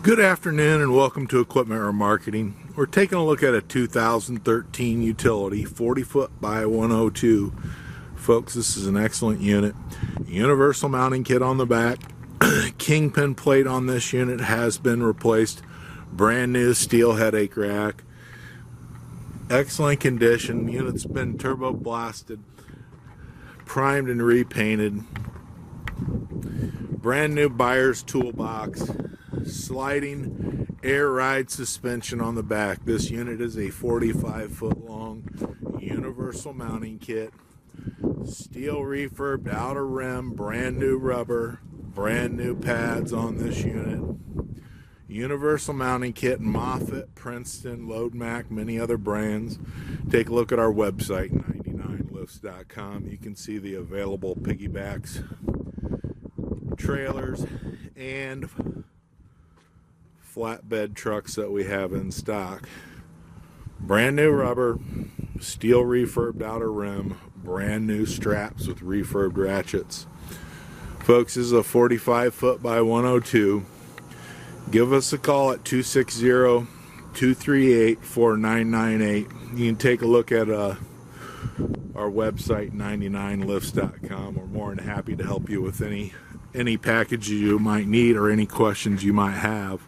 Good afternoon and welcome to Equipment Remarketing. We're taking a look at a 2013 utility 40 foot by 102. Folks, this is an excellent unit. Universal mounting kit on the back. Kingpin plate on this unit has been replaced. Brand new steel headache rack. Excellent condition. Unit's been turbo blasted, primed and repainted. Brand new buyer's toolbox. Sliding air ride suspension on the back. This unit is a 45 foot long universal mounting kit. Steel refurbed outer rim, brand new rubber, brand new pads on this unit. Universal mounting kit, Moffett, Princeton, Loadmac, many other brands. Take a look at our website, 99lifts.com. You can see the available piggybacks, trailers, and flatbed trucks that we have in stock. Brand new rubber, steel refurbed outer rim, brand new straps with refurbed ratchets. Folks, this is a 45 foot by 102. Give us a call at 260-238-4998. You can take a look at our website, 99lifts.com. We're more than happy to help you with any package you might need or any questions you might have.